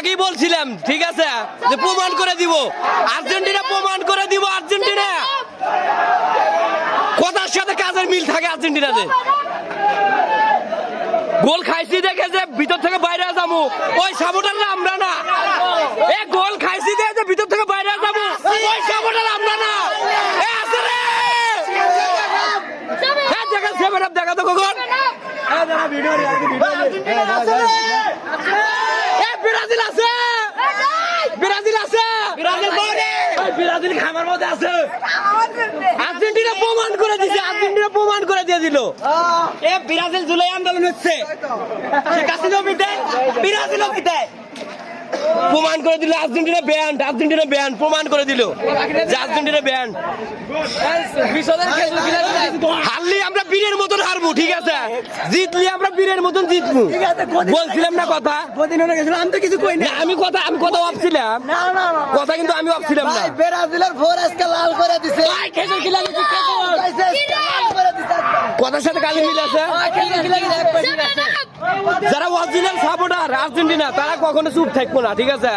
আগেই বলছিলাম, ঠিক আছে, যে প্রমাণ করে দিব আর্জেন্টিনা, প্রমাণ করে দিব আর্জেন্টিনা। কথার সাথে কাজের মিল থাকে আর্জেন্টিনাতে। গোল খাইছি দেখে যে ভিতর থেকে বাইরে যাবো, ওই সাপোর্টাররা আমরা না। এ গোল খাইছি দেখে যে ভিতর থেকে বাইরে যাবো, ওই সাপোর্টার আমরা না। এ আছে রে, হ্যাঁ দেখা সেভেন আপ দেখা তো কখন। ব্রাজিল আছে, ব্রাজিল আছে, ব্রাজিল খামার মধ্যে আছে। আর্জেন্টিনা প্রমাণ করে দিছে, আর্জেন্টিনা প্রমাণ করে দিয়ে দিল। এ ব্রাজিল জুলাই আন্দোলন হচ্ছে, ব্রাজিল প্রমাণ করে দিল আর্জেন্টিনা ব্যান্ড, আর্জেন্টিনা ব্যান্ড প্রমাণ করে দিল যে আর্জেন্টিনা ব্যান্ড। হারলি আমরা বীরের মতন হারবো, ঠিক আছে, জিতলি আমরা বীরের মতন জিতবো। বলছিলাম না কথা, আমি তো কিছু কই না। আমি কথা ভাবছিলাম, কথা কিন্তু আমি ভাবছিলাম না। ব্রাজিলের ভোর আজকে লাল করে দিছে, কথার সাথে কাজে মিল আছে। যারা অরিজিনাল সাপোর্টার আর্জেন্টিনা তারা কখনো চুপ থাকবো না, ঠিক আছে।